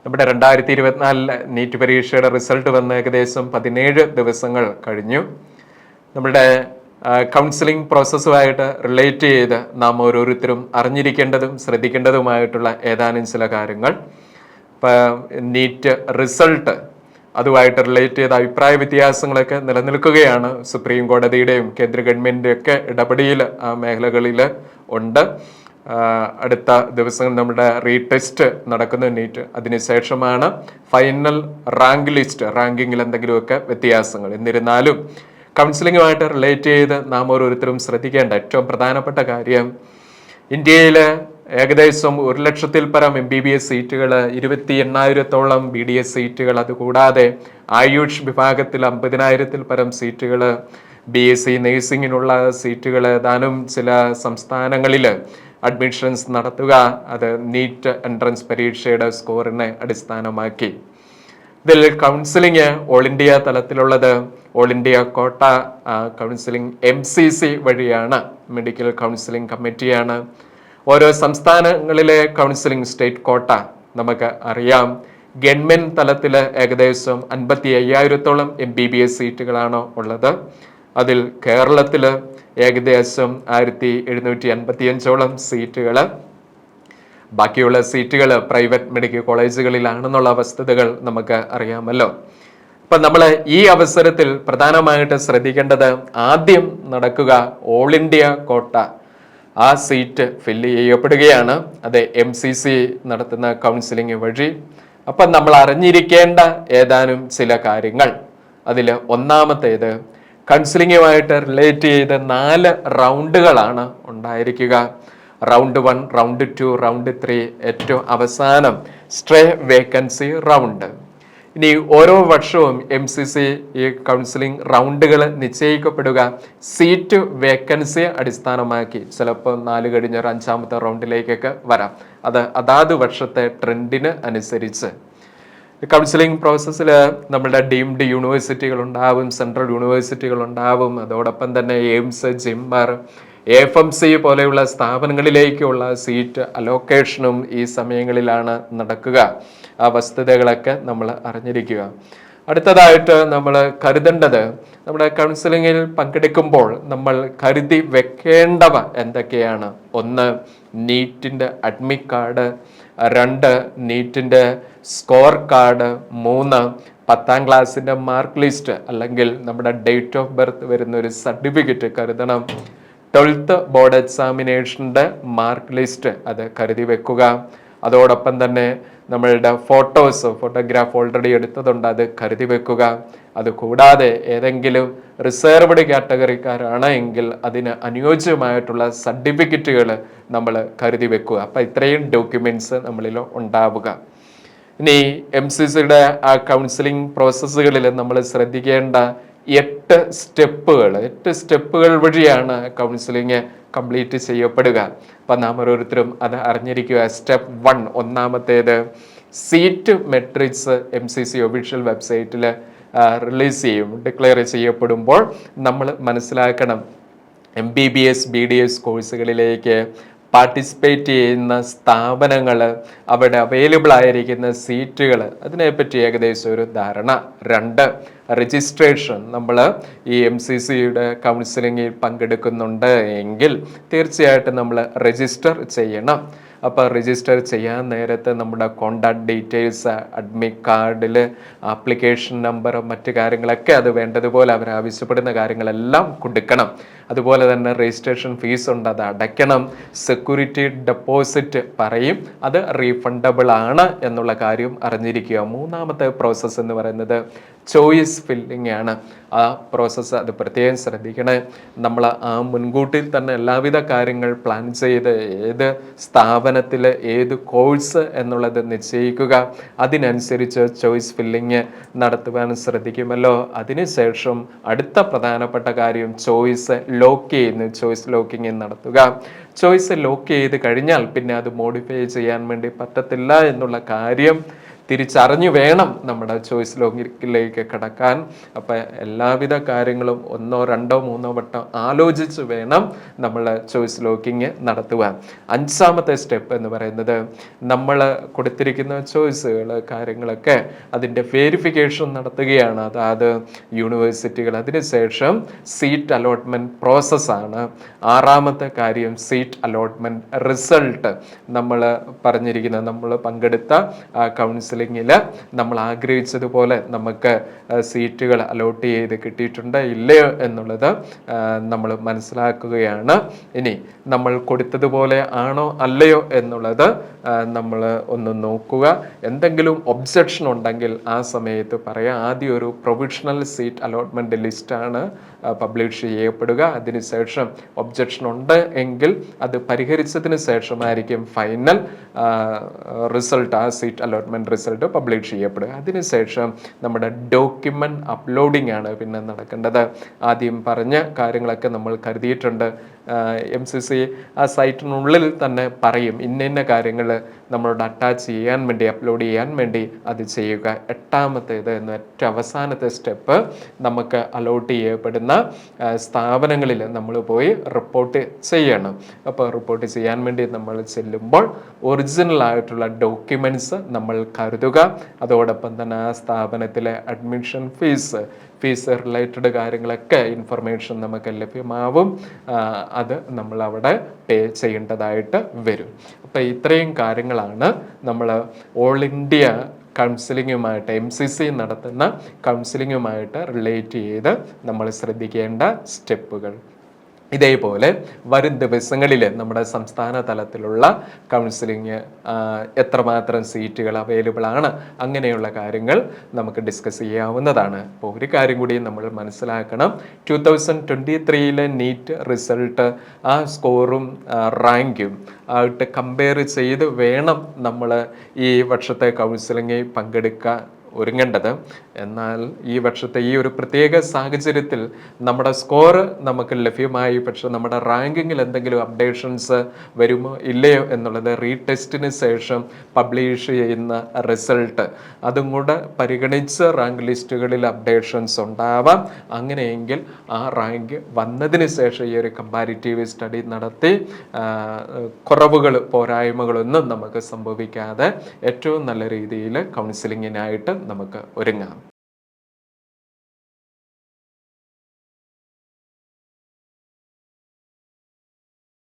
നമ്മുടെ 2024 നീറ്റ് പരീക്ഷയുടെ റിസൾട്ട് വന്ന് ഏകദേശം 17 ദിവസങ്ങൾ കഴിഞ്ഞു. നമ്മുടെ കൗൺസിലിംഗ് പ്രോസസ്സുമായിട്ട് റിലേറ്റ് ചെയ്ത് നാം ഓരോരുത്തരും അറിഞ്ഞിരിക്കേണ്ടതും ശ്രദ്ധിക്കേണ്ടതുമായിട്ടുള്ള ഏതാനും ചില കാര്യങ്ങൾ. നീറ്റ് റിസൾട്ട് അതുമായിട്ട് റിലേറ്റ് ചെയ്ത അഭിപ്രായ വ്യത്യാസങ്ങളൊക്കെ നിലനിൽക്കുകയാണ്. സുപ്രീം കോടതിയുടെയും കേന്ദ്ര ഗവൺമെൻറ്റിൻ്റെയും ഒക്കെ ഇടപെടൽ ആ മേഖലകളിൽ ഉണ്ട്. അടുത്ത ദിവസങ്ങൾ നമ്മുടെ റീടെസ്റ്റ് നടക്കുന്ന നീറ്റ്, അതിനുശേഷമാണ് ഫൈനൽ റാങ്ക് ലിസ്റ്റ്, റാങ്കിങ്ങിൽ എന്തെങ്കിലുമൊക്കെ വ്യത്യാസങ്ങൾ. എന്നിരുന്നാലും കൗൺസിലിങ്ങുമായിട്ട് റിലേറ്റ് ചെയ്ത് നാം ഓരോരുത്തരും ശ്രദ്ധിക്കേണ്ട ഏറ്റവും പ്രധാനപ്പെട്ട കാര്യം, ഇന്ത്യയിൽ ഏകദേശം 1,00,000-ൽ പരം MBBS സീറ്റുകൾ, 28,000-ഓളം BDS സീറ്റുകൾ, അതുകൂടാതെ ആയുഷ് വിഭാഗത്തിൽ 50,000-ൽ പരം സീറ്റുകൾ, BSc നേഴ്സിങ്ങിനുള്ള സീറ്റുകൾ, ഏതാനും ചില സംസ്ഥാനങ്ങളിൽ അഡ്മിഷൻസ് നടത്തുക, അത് നീറ്റ് എൻട്രൻസ് പരീക്ഷയുടെ സ്കോറിനെ അടിസ്ഥാനമാക്കി. ഇതിൽ കൗൺസിലിംഗ് ഓൾ ഇന്ത്യ തലത്തിലുള്ളത് all India quota counselling MCC വഴിയാണ്, മെഡിക്കൽ കൗൺസിലിംഗ് കമ്മിറ്റിയാണ്. ഓരോ സംസ്ഥാനങ്ങളിലെ കൗൺസിലിംഗ് സ്റ്റേറ്റ് കോട്ട നമുക്ക് അറിയാം. ഗവൺമെൻറ് തലത്തിൽ ഏകദേശം 55,000-ഓളം MBBS സീറ്റുകളാണ് ഉള്ളത്. അതിൽ കേരളത്തിൽ ഏകദേശം 1,755-ഓളം സീറ്റുകൾ. ബാക്കിയുള്ള സീറ്റുകൾ പ്രൈവറ്റ് മെഡിക്കൽ കോളേജുകളിലാണെന്നുള്ള വസ്തുതകൾ നമുക്ക് അറിയാമല്ലോ. അപ്പം നമ്മൾ ഈ അവസരത്തിൽ പ്രധാനമായിട്ട് ശ്രദ്ധിക്കേണ്ടത്, ആദ്യം നടക്കുക ഓൾ ഇന്ത്യ കോട്ട, ആ സീറ്റ് ഫില്ല് ചെയ്യപ്പെടുകയാണ്. അത് MCC നടത്തുന്ന കൗൺസിലിംഗ് വഴി. അപ്പം നമ്മൾ അറിഞ്ഞിരിക്കേണ്ട ഏതാനും ചില കാര്യങ്ങൾ, അതിൽ ഒന്നാമത്തേത്, കൗൺസിലിങ്ങുമായിട്ട് റിലേറ്റ് ചെയ്ത് 4 റൗണ്ടുകളാണ് ഉണ്ടായിരിക്കുക. റൗണ്ട് 1, റൗണ്ട് 2, റൗണ്ട് 3, ഏറ്റവും അവസാനം സ്ട്രേ വേക്കൻസി റൗണ്ട്. ഇനി ഓരോ വർഷവും MCC ഈ കൗൺസിലിംഗ് റൗണ്ടുകൾ നിശ്ചയിക്കപ്പെടുക സീറ്റ് വേക്കൻസി അടിസ്ഥാനമാക്കി. ചിലപ്പോൾ 4 കഴിഞ്ഞ ഒരു 5-ാമത്തെ റൗണ്ടിലേക്കൊക്കെ വരാം. അത് അതാത് വർഷത്തെ ട്രെൻഡിന് അനുസരിച്ച്. കൗൺസിലിംഗ് പ്രോസസ്സിൽ നമ്മുടെ ഡീംഡ് യൂണിവേഴ്സിറ്റികൾ ഉണ്ടാവും, സെൻട്രൽ യൂണിവേഴ്സിറ്റികൾ ഉണ്ടാവും, അതോടൊപ്പം തന്നെ എയിംസ്, ജിമ്മർ, AFMC പോലെയുള്ള സ്ഥാപനങ്ങളിലേക്കുള്ള സീറ്റ് അലോക്കേഷനും ഈ സമയങ്ങളിലാണ് നടക്കുക. ആ വസ്തുതകളൊക്കെ നമ്മൾ അറിഞ്ഞിരിക്കുക. അടുത്തതായിട്ട് നമ്മൾ കരുതേണ്ടത്, നമ്മുടെ കൗൺസിലിങ്ങിൽ പങ്കെടുക്കുമ്പോൾ നമ്മൾ കരുതി വെക്കേണ്ടവ എന്തൊക്കെയാണ്? 1, നീറ്റിൻ്റെ അഡ്മിറ്റ് കാർഡ്. 2, നീറ്റിൻ്റെ സ്കോർ കാർഡ്. 3, 10ാം ക്ലാസ്സിൻ്റെ മാർക്ക് ലിസ്റ്റ് അല്ലെങ്കിൽ നമ്മുടെ ഡേറ്റ് ഓഫ് ബർത്ത് വരുന്ന ഒരു സർട്ടിഫിക്കറ്റ് കരുതണം. 12th ബോർഡ് എക്സാമിനേഷൻ്റെ മാർക്ക് ലിസ്റ്റ് അത് കരുതി വെക്കുക. അതോടൊപ്പം തന്നെ നമ്മളുടെ ഫോട്ടോഗ്രാഫ് ഓൾറെഡി എടുത്തതുണ്ട്, അത് കരുതി വെക്കുക. അതുകൂടാതെ ഏതെങ്കിലും റിസർവ്ഡ് കാറ്റഗറിക്കാരാണ് എങ്കിൽ അതിന് അനുയോജ്യമായിട്ടുള്ള സർട്ടിഫിക്കറ്റുകൾ നമ്മൾ കരുതി വെക്കുക. അപ്പം ഇത്രയും ഡോക്യുമെൻറ്റ്സ് നമ്മളിൽ ഉണ്ടാവുക. ഇനി MCCയുടെ ആ കൗൺസിലിംഗ് പ്രോസസ്സുകളിൽ നമ്മൾ ശ്രദ്ധിക്കേണ്ട 8 സ്റ്റെപ്പുകൾ വഴിയാണ് കൗൺസിലിംഗ് കംപ്ലീറ്റ് ചെയ്യപ്പെടുക. അപ്പം നാം ഓരോരുത്തരും അത് അറിഞ്ഞിരിക്കുക. സ്റ്റെപ്പ് 1, ഒന്നാമത്തേത്, സീറ്റ് മെട്രിക്സ് MCC ഒഫീഷ്യൽ വെബ്സൈറ്റിൽ റിലീസ് ചെയ്യും. ഡിക്ലെയർ ചെയ്യപ്പെടുമ്പോൾ നമ്മൾ മനസ്സിലാക്കണം, MBBS BDS കോഴ്സുകളിലേക്ക് പാർട്ടിസിപ്പേറ്റ് ചെയ്യുന്ന സ്ഥാപനങ്ങൾ, അവിടെ അവൈലബിൾ ആയിരിക്കുന്ന സീറ്റുകൾ, അതിനെപ്പറ്റി ഏകദേശം ഒരു ധാരണ. 2, രജിസ്ട്രേഷൻ. നമ്മൾ ഈ MCCയുടെ കൗൺസിലിങ്ങിൽ പങ്കെടുക്കുന്നുണ്ട് എങ്കിൽ തീർച്ചയായിട്ടും നമ്മൾ രജിസ്റ്റർ ചെയ്യണം. അപ്പോൾ രജിസ്റ്റർ ചെയ്യാൻ നേരത്തെ നമ്മുടെ കോണ്ടാക്ട് ഡീറ്റെയിൽസ്, അഡ്മിറ്റ് കാർഡിൽ ആപ്ലിക്കേഷൻ നമ്പർ, മറ്റു കാര്യങ്ങളൊക്കെ അത് വേണ്ടതുപോലെ അവർ ആവശ്യപ്പെടുന്ന കാര്യങ്ങളെല്ലാം കൊടുക്കണം. അതുപോലെ തന്നെ രജിസ്ട്രേഷൻ ഫീസ് ഉണ്ട്, അത് അടയ്ക്കണം. സെക്യൂരിറ്റി ഡെപ്പോസിറ്റ് പറയും, അത് റീഫണ്ടബിൾ ആണ് എന്നുള്ള കാര്യം അറിഞ്ഞിരിക്കുക. 3ാമത്തെ പ്രോസസ്സ് എന്ന് പറയുന്നത് ചോയ്സ് ഫില്ലിംഗ് ആണ്. ആ പ്രോസസ്സ് അത് പ്രത്യേകം ശ്രദ്ധിക്കണേ. നമ്മൾ ആ മുൻകൂട്ടി തന്നെ എല്ലാവിധ കാര്യങ്ങൾ പ്ലാൻ ചെയ്ത് ഏത് സ്ഥാപനത്തിൽ ഏത് കോഴ്സ് എന്നുള്ളത് നിശ്ചയിക്കുക. അതിനനുസരിച്ച് ചോയ്സ് ഫില്ലിങ് നടത്തുവാൻ ശ്രദ്ധിക്കുമല്ലോ. അതിനുശേഷം അടുത്ത പ്രധാനപ്പെട്ട കാര്യം ചോയ്സ് ലോക്ക് ചെയ്യുന്നു, ചോയ്സ് ലോക്കിങ് നടത്തുക. ചോയ്സ് ലോക്ക് ചെയ്ത് കഴിഞ്ഞാൽ പിന്നെ അത് മോഡിഫൈ ചെയ്യാൻ വേണ്ടി പറ്റത്തില്ല എന്നുള്ള കാര്യം തിരിച്ചറിഞ്ഞു വേണം നമ്മുടെ ചോയ്സ് ലോക്കിലേക്ക് കടക്കാൻ. അപ്പം എല്ലാവിധ കാര്യങ്ങളും 1, 2, 3 വട്ടം ആലോചിച്ച് വേണം നമ്മൾ ചോയ്സ് ലോക്കിങ് നടത്തുവാൻ. 5ാമത്തെ സ്റ്റെപ്പ് എന്ന് പറയുന്നത് നമ്മൾ കൊടുത്തിരിക്കുന്ന ചോയ്സുകൾ കാര്യങ്ങളൊക്കെ അതിൻ്റെ വെരിഫിക്കേഷൻ നടത്തുകയാണ്. അതായത് യൂണിവേഴ്സിറ്റികൾ. അതിനുശേഷം സീറ്റ് അലോട്ട്മെൻറ്റ് പ്രോസസ്സാണ്. 6ാമത്തെ കാര്യം സീറ്റ് അലോട്ട്മെൻറ്റ് റിസൾട്ട്. നമ്മൾ പറഞ്ഞിരിക്കുന്ന നമ്മൾ പങ്കെടുത്ത കൗൺസിലിങ്ങിൽ നമ്മൾ ആഗ്രഹിച്ചതുപോലെ നമുക്ക് സീറ്റുകൾ അലോട്ട് ചെയ്ത് കിട്ടിയിട്ടുണ്ട് ഇല്ലയോ എന്നുള്ളത് നമ്മൾ മനസ്സിലാക്കുകയാണ്. ഇനി നമ്മൾ കൊടുത്തതുപോലെ ആണോ അല്ലയോ എന്നുള്ളത് നമ്മൾ ഒന്ന് നോക്കുക. എന്തെങ്കിലും ഒബ്ജക്ഷൻ ഉണ്ടെങ്കിൽ ആ സമയത്ത് പറയാം. ആദ്യം ഒരു പ്രൊവിഷണൽ സീറ്റ് അലോട്ട്മെൻറ്റ് ലിസ്റ്റാണ് പബ്ലിഷ് ചെയ്യപ്പെടുക. അതിനുശേഷം ഒബ്ജക്ഷൻ ഉണ്ട് എങ്കിൽ അത് പരിഹരിച്ചതിന് ശേഷമായിരിക്കും ഫൈനൽ റിസൾട്ട്, ആ സീറ്റ് അലോട്ട്മെൻറ്റ് റിസൾട്ട് പബ്ലിഷ് ചെയ്യപ്പെടുക. അതിനുശേഷം നമ്മുടെ ഡോക്യുമെൻ്റ് അപ്ലോഡിംഗ് ആണ് പിന്നെ നടക്കേണ്ടത്. ആദ്യം പറഞ്ഞ കാര്യങ്ങളൊക്കെ നമ്മൾ കരുതിയിട്ടുണ്ട്. MCC ആ സൈറ്റിനുള്ളിൽ തന്നെ പറയും ഇന്ന കാര്യങ്ങൾ നമ്മളോട് അറ്റാച്ച് ചെയ്യാൻ വേണ്ടി, അപ്ലോഡ് ചെയ്യാൻ വേണ്ടി അത് ചെയ്യുക. 8ാമത്തേത് എന്ന ഏറ്റവും അവസാനത്തെ സ്റ്റെപ്പ് നമുക്ക് അലോട്ട് ചെയ്യപ്പെടുന്ന സ്ഥാപനങ്ങളിൽ നമ്മൾ പോയി റിപ്പോർട്ട് ചെയ്യണം. അപ്പോൾ റിപ്പോർട്ട് ചെയ്യാൻ വേണ്ടി നമ്മൾ ചെല്ലുമ്പോൾ ഒറിജിനൽ ആയിട്ടുള്ള ഡോക്യുമെൻറ്റ്സ് നമ്മൾ കരുതുക. അതോടൊപ്പം തന്നെ ആ സ്ഥാപനത്തിലെ അഡ്മിഷൻ ഫീസ് റിലേറ്റഡ് കാര്യങ്ങളൊക്കെ ഇൻഫർമേഷൻ നമുക്ക് ലഭ്യമാവും. അത് നമ്മൾ അവിടെ പേ ചെയ്യേണ്ടതായിട്ട് വരും. അപ്പോൾ ഇത്രയും കാര്യങ്ങളാണ് നമ്മൾ ഓൾ ഇന്ത്യ കൗൺസിലിങ്ങുമായിട്ട് MCC നടത്തുന്ന കൗൺസിലിങ്ങുമായിട്ട് റിലേറ്റ് ചെയ്ത് നമ്മൾ ശ്രദ്ധിക്കേണ്ട സ്റ്റെപ്പുകൾ. ഇതേപോലെ വരും ദിവസങ്ങളിൽ നമ്മുടെ സംസ്ഥാന തലത്തിലുള്ള കൗൺസിലിങ് എത്രമാത്രം സീറ്റുകൾ അവൈലബിൾ ആണ്, അങ്ങനെയുള്ള കാര്യങ്ങൾ നമുക്ക് ഡിസ്കസ് ചെയ്യാവുന്നതാണ്. അപ്പോൾ ഒരു കാര്യം കൂടി നമ്മൾ മനസ്സിലാക്കണം. 2023 നീറ്റ് റിസൾട്ട് ആ സ്കോറും റാങ്കും ആയിട്ട് കമ്പയർ ചെയ്ത് വേണം നമ്മൾ ഈ വർഷത്തെ കൗൺസിലിങ്ങിൽ പങ്കെടുക്കാൻ ഒരുങ്ങേണ്ടത്. എന്നാൽ ഈ വർഷത്തെ ഈ ഒരു പ്രത്യേക സാഹചര്യത്തിൽ നമ്മുടെ സ്കോർ നമുക്ക് ലഭ്യമായി, പക്ഷെ നമ്മുടെ റാങ്കിങ്ങിൽ എന്തെങ്കിലും അപ്ഡേഷൻസ് വരുമോ ഇല്ലയോ എന്നുള്ളത് റീടെസ്റ്റിന് ശേഷം പബ്ലിഷ് ചെയ്യുന്ന റിസൾട്ട് അതും കൂടെ പരിഗണിച്ച് റാങ്ക് ലിസ്റ്റുകളിൽ അപ്ഡേഷൻസ് ഉണ്ടാവാം. അങ്ങനെയെങ്കിൽ ആ റാങ്ക് വന്നതിന് ശേഷം ഈ ഒരു കമ്പാരിറ്റീവ് സ്റ്റഡി നടത്തി കുറവുകൾ പോരായ്മകളൊന്നും നമുക്ക് സംഭവിക്കാതെ ഏറ്റവും നല്ല രീതിയിൽ കൗൺസിലിങ്ങിനായിട്ട് നമുക്ക് ഒരുങ്ങാം.